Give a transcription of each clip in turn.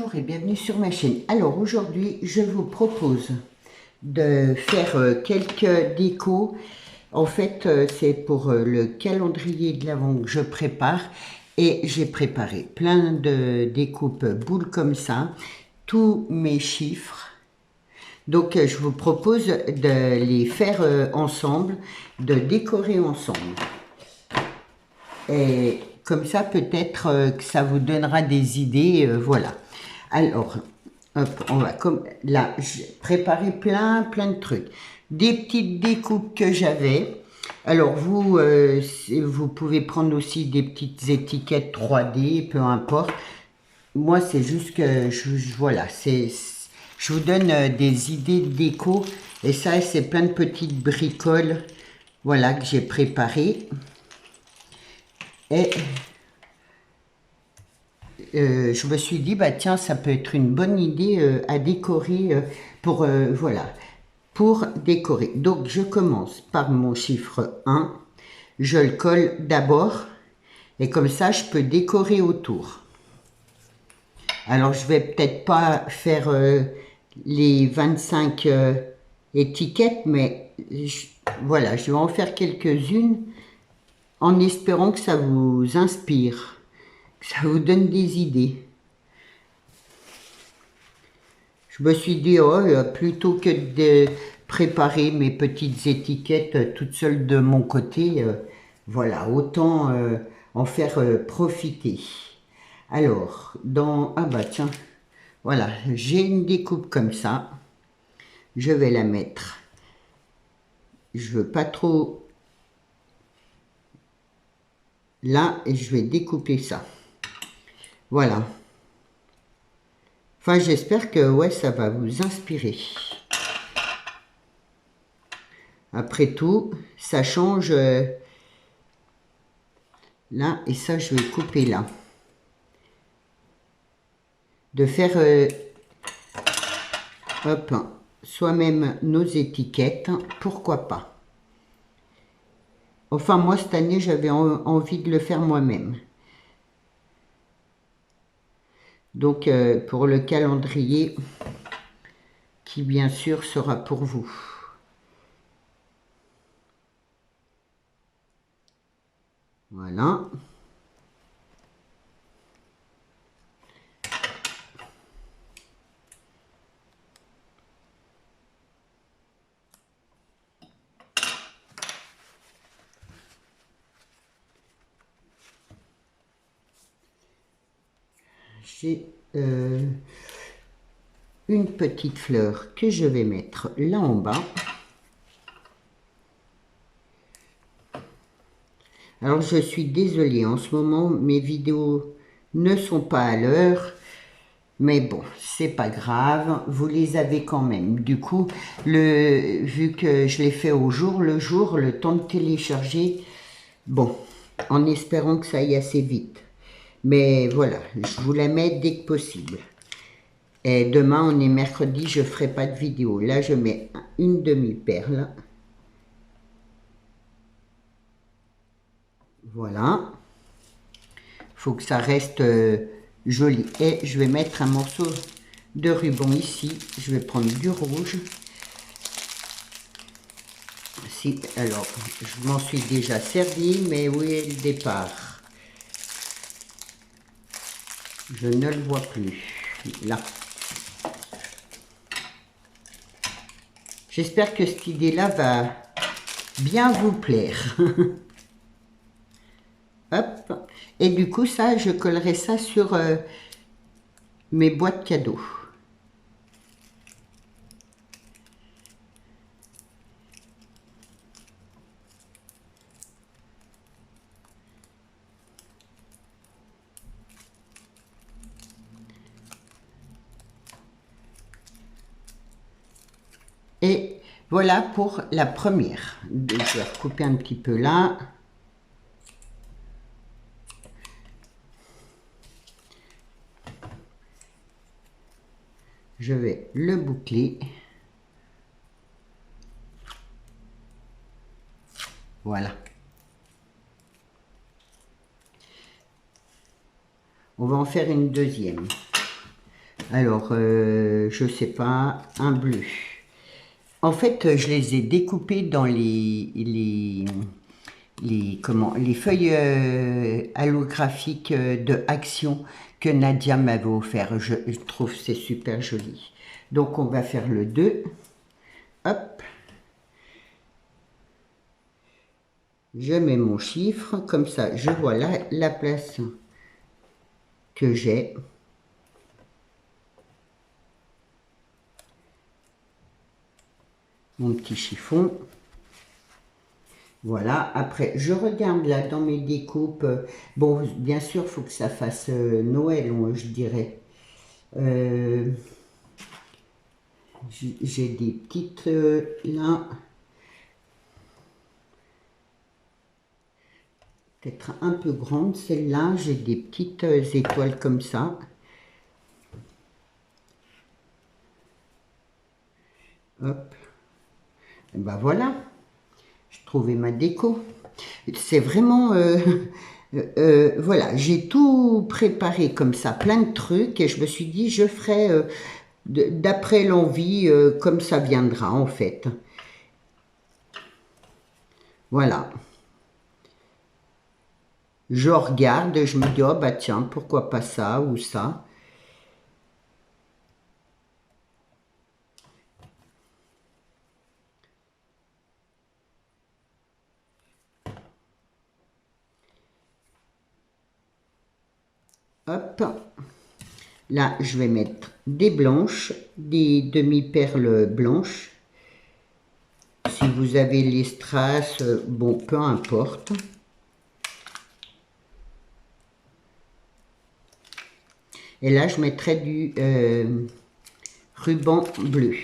Bonjour et bienvenue sur ma chaîne. Alors aujourd'hui, je vous propose de faire quelques décos. En fait, c'est pour le calendrier de l'Avent que je prépare et j'ai préparé plein de découpes boules comme ça, tous mes chiffres. Donc je vous propose de les faire ensemble, de décorer ensemble. Et comme ça, peut-être que ça vous donnera des idées, voilà. Alors, hop, on va comme là, j'ai préparé plein de trucs. Des petites découpes que j'avais. Alors vous, vous pouvez prendre aussi des petites étiquettes 3D, peu importe. Moi, c'est juste que, voilà, je vous donne des idées de déco. Et ça, c'est plein de petites bricoles, voilà, que j'ai préparées. Et je me suis dit, bah tiens, ça peut être une bonne idée à décorer pour, voilà, pour décorer. Donc, je commence par mon chiffre 1. Je le colle d'abord et comme ça, je peux décorer autour. Alors, je vais peut-être pas faire les 25 étiquettes, mais voilà, je vais en faire quelques-unes en espérant que ça vous inspire, que ça vous donne des idées. Je me suis dit, oh, plutôt que de préparer mes petites étiquettes toutes seules de mon côté, voilà, autant en faire profiter. Alors, ah bah tiens, voilà, j'ai une découpe comme ça. Je vais la mettre. Je veux pas trop là et je vais découper ça. Voilà. Enfin, j'espère que ouais, ça va vous inspirer. Après tout, ça change là et ça, je vais couper là. De faire hop, soi-même nos étiquettes, pourquoi pas. Enfin, moi, cette année, j'avais envie de le faire moi-même. Donc, pour le calendrier, qui bien sûr sera pour vous. Voilà. J'ai une petite fleur que je vais mettre là en bas. Alors, je suis désolée, en ce moment, mes vidéos ne sont pas à l'heure. Mais bon, c'est pas grave, vous les avez quand même. Du coup, vu que je l'ai fait au jour le jour, le temps de télécharger, bon, en espérant que ça aille assez vite. Mais voilà, je vous la mets dès que possible. Et demain, on est mercredi, je ferai pas de vidéo. Là, je mets une demi-perle. Voilà. Faut que ça reste joli. Et je vais mettre un morceau de ruban ici. Je vais prendre du rouge. Si, alors, je m'en suis déjà servi, mais où est le départ? Je ne le vois plus. Là. J'espère que cette idée-là va bien vous plaire. Hop. Et du coup, ça, je collerai ça sur mes boîtes cadeaux. Et voilà pour la première. Je vais recouper un petit peu là. Je vais le boucler. Voilà. On va en faire une deuxième. Alors, je sais pas, un bleu. En fait, je les ai découpés dans les feuilles allographiques de Action que Nadia m'avait offert. Je trouve que c'est super joli. Donc, on va faire le 2. Hop. Je mets mon chiffre, comme ça, je vois la place que j'ai. Mon petit chiffon. Voilà, après, je regarde là dans mes découpes. Bon, bien sûr, il faut que ça fasse Noël, je dirais. J'ai des petites là, peut-être un peu grandes. Celle-là, j'ai des petites étoiles comme ça. Hop. Et ben voilà, j'ai trouvé ma déco. C'est vraiment... voilà, j'ai tout préparé comme ça, plein de trucs, et je me suis dit, je ferai d'après l'envie, comme ça viendra en fait. Voilà. Je regarde, je me dis, oh bah tiens, pourquoi pas ça ou ça. Hop. Là, je vais mettre des blanches, des demi-perles blanches. Si vous avez les strass, bon, peu importe. Et là, je mettrai du ruban bleu.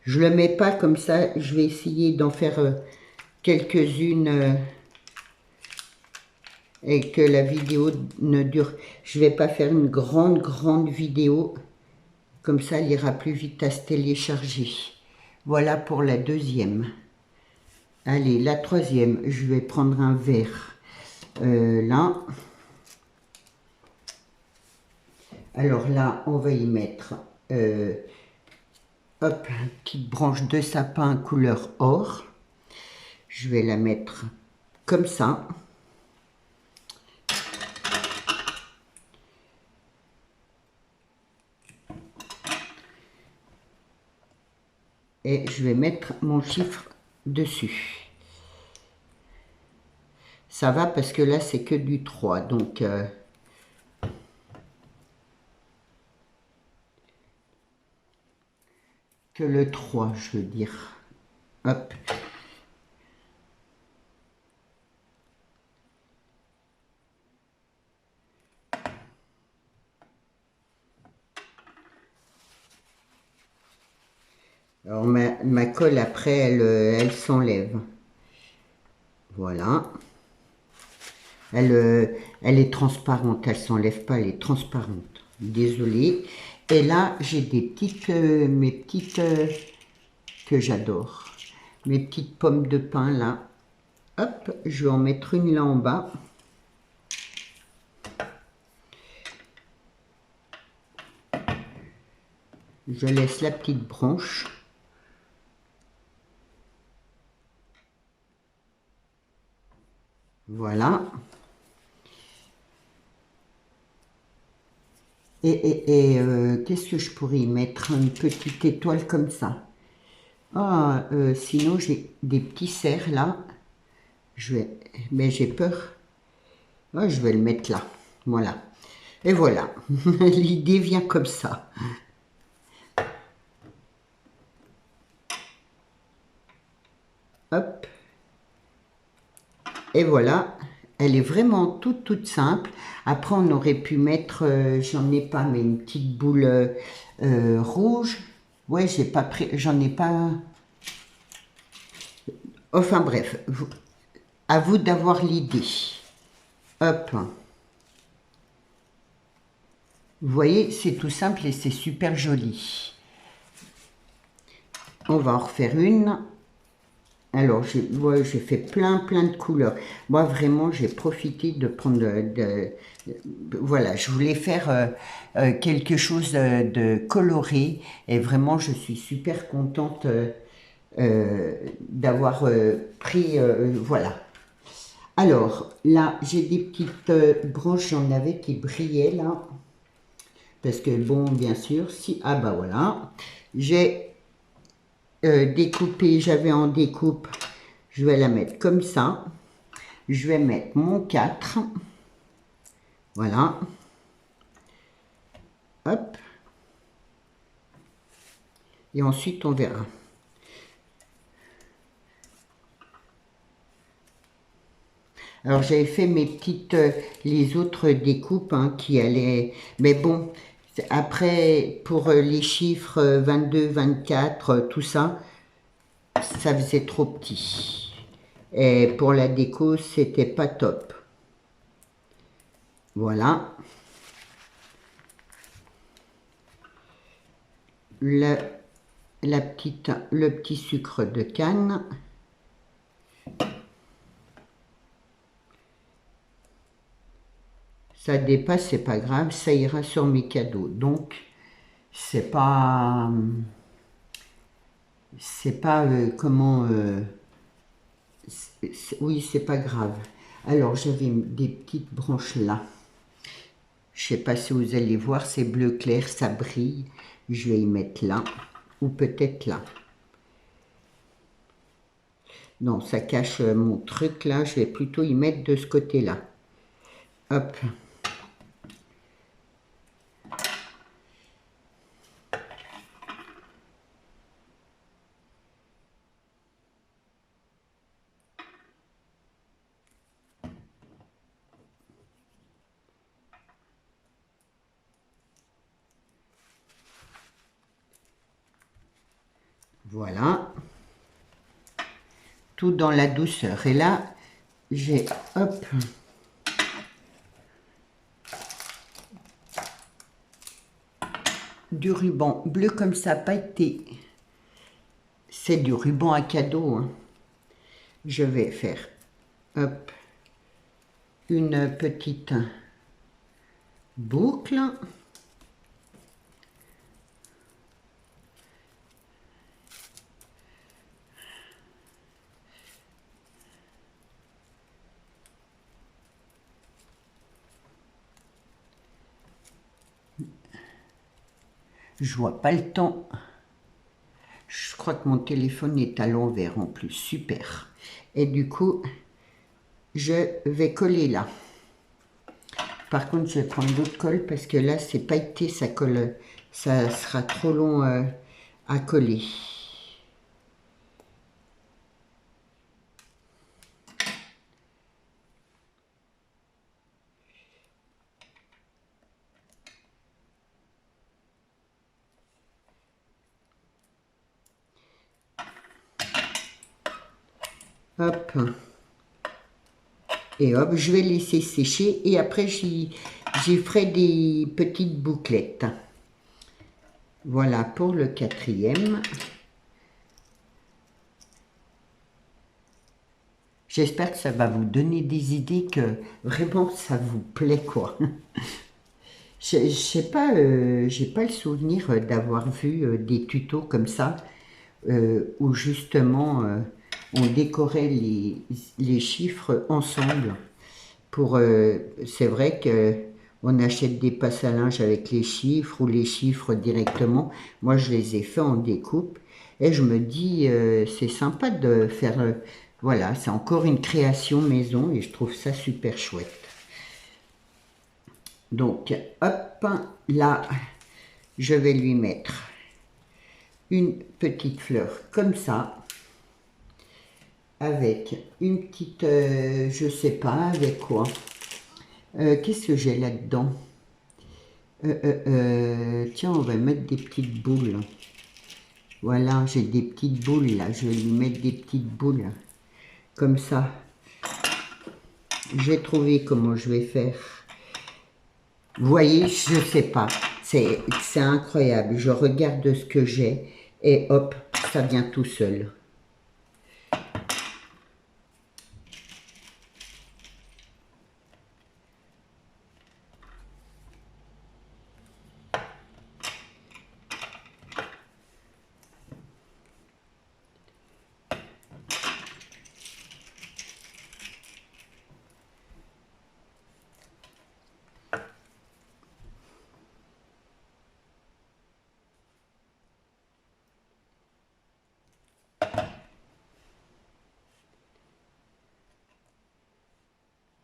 Je ne le mets pas comme ça, je vais essayer d'en faire quelques-unes et que la vidéo ne dure. Je ne vais pas faire une grande vidéo, comme ça elle ira plus vite à se télécharger. Voilà pour la deuxième. Allez, la troisième, je vais prendre un verre là. Alors là, on va y mettre hop, une petite branche de sapin couleur or. Je vais la mettre comme ça. Et je vais mettre mon chiffre dessus. Ça va parce que là, c'est que du 3. Donc, que le 3, je veux dire. Hop. Alors, ma colle, après, elle s'enlève. Voilà. Elle est transparente, elle ne s'enlève pas, elle est transparente. Désolée. Et là, j'ai des petites, mes petites, que j'adore. Mes petites pommes de pin, là. Hop, je vais en mettre une là en bas. Je laisse la petite branche. Voilà. Et qu'est-ce que je pourrais y mettre? Une petite étoile comme ça. Ah, sinon j'ai des petits cerfs là. Mais j'ai peur. Ah, je vais le mettre là. Voilà. Et voilà. L'idée vient comme ça. Hop. Et voilà. Elle est vraiment toute simple. Après, on aurait pu mettre, j'en ai pas, mais une petite boule rouge. Ouais, j'ai pas pris, j'en ai pas. Enfin bref, à vous d'avoir l'idée. Hop. Vous voyez, c'est tout simple et c'est super joli. On va en refaire une. Alors, j'ai fait plein de couleurs. Moi, vraiment, j'ai profité de prendre voilà, je voulais faire quelque chose de coloré. Et vraiment, je suis super contente d'avoir pris... voilà. Alors, là, j'ai des petites branches, j'en avais qui brillaient, là. Parce que, bon, bien sûr, si... Ah, bah voilà. J'ai découpé, j'avais en découpe... Je vais la mettre comme ça. Je vais mettre mon 4. Voilà. Hop. Et ensuite, on verra. Alors, j'avais fait mes petites... les autres découpes hein, qui allaient... Mais bon, après, pour les chiffres 22, 24, tout ça, ça faisait trop petit. Et pour la déco, c'était pas top. Voilà. Le petit sucre de canne. Ça dépasse, c'est pas grave, ça ira sur mes cadeaux. Donc, c'est pas... comment... oui, c'est pas grave. Alors, j'avais des petites branches là. Je sais pas si vous allez voir, c'est bleu clair, ça brille. Je vais y mettre là, ou peut-être là. Non, ça cache mon truc là, je vais plutôt y mettre de ce côté-là. Hop. Voilà. Tout dans la douceur. Et là, j'ai, hop, du ruban bleu comme ça, pailleté. C'est du ruban à cadeau. Hein. Je vais faire, hop, une petite boucle. Je vois pas le temps. Je crois que mon téléphone est à l'envers en plus. Super. Et du coup, je vais coller là. Par contre, je vais prendre d'autres colle parce que là, c'est pailleté, ça colle. Ça sera trop long à coller. Hop. Et hop, je vais laisser sécher et après j'y ferai des petites bouclettes. Voilà pour le 4e. J'espère que ça va vous donner des idées, que vraiment ça vous plaît quoi. Je sais pas, j'ai pas le souvenir d'avoir vu des tutos comme ça où justement on décorait les chiffres ensemble. C'est vrai que on achète des passes à linge avec les chiffres ou les chiffres directement. Moi, je les ai fait en découpe et je me dis c'est sympa de faire. Voilà, c'est encore une création maison et je trouve ça super chouette. Donc, hop, là, je vais lui mettre une petite fleur comme ça, avec une petite, je sais pas avec quoi. Qu'est-ce que j'ai là-dedans? Tiens, on va mettre des petites boules. Voilà, j'ai des petites boules là, je vais lui mettre des petites boules, comme ça. J'ai trouvé comment je vais faire. Vous voyez, je sais pas, c'est incroyable. Je regarde ce que j'ai et hop, ça vient tout seul.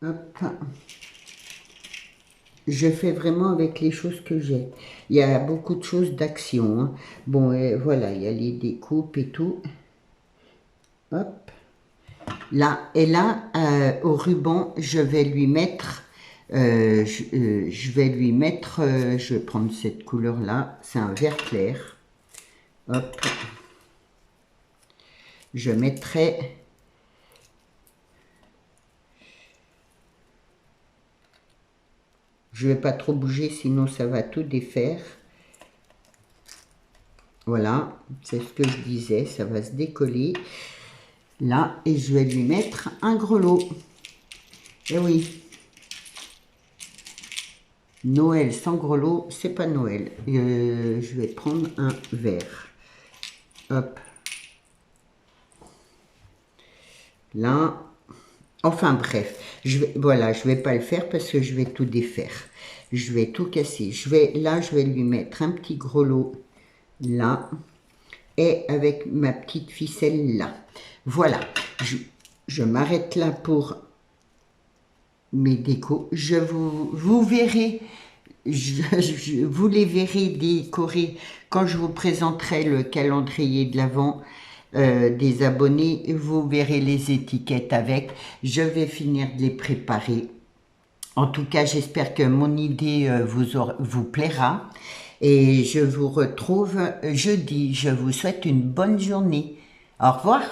Hop. Je fais vraiment avec les choses que j'ai. Il y a beaucoup de choses d'action, hein. Bon, voilà, il y a les découpes et tout. Hop. Là, et là, au ruban, je vais lui mettre, je vais prendre cette couleur-là, c'est un vert clair. Hop. Je mettrai, je vais pas trop bouger, sinon ça va tout défaire. Voilà, c'est ce que je disais, ça va se décoller. Là, et je vais lui mettre un grelot. Eh oui. Noël sans grelot, c'est pas Noël. Je vais prendre un vert. Hop. Là. Enfin bref, voilà, je vais pas le faire parce que je vais tout défaire. Je vais tout casser. Là, je vais lui mettre un petit grelot là. Et avec ma petite ficelle là. Voilà. Je m'arrête là pour mes décos. Vous verrez, vous les verrez décorés quand je vous présenterai le calendrier de l'Avent des abonnés. Vous verrez les étiquettes avec. Je vais finir de les préparer. En tout cas, j'espère que mon idée vous plaira. Et je vous retrouve jeudi. Je vous souhaite une bonne journée. Au revoir.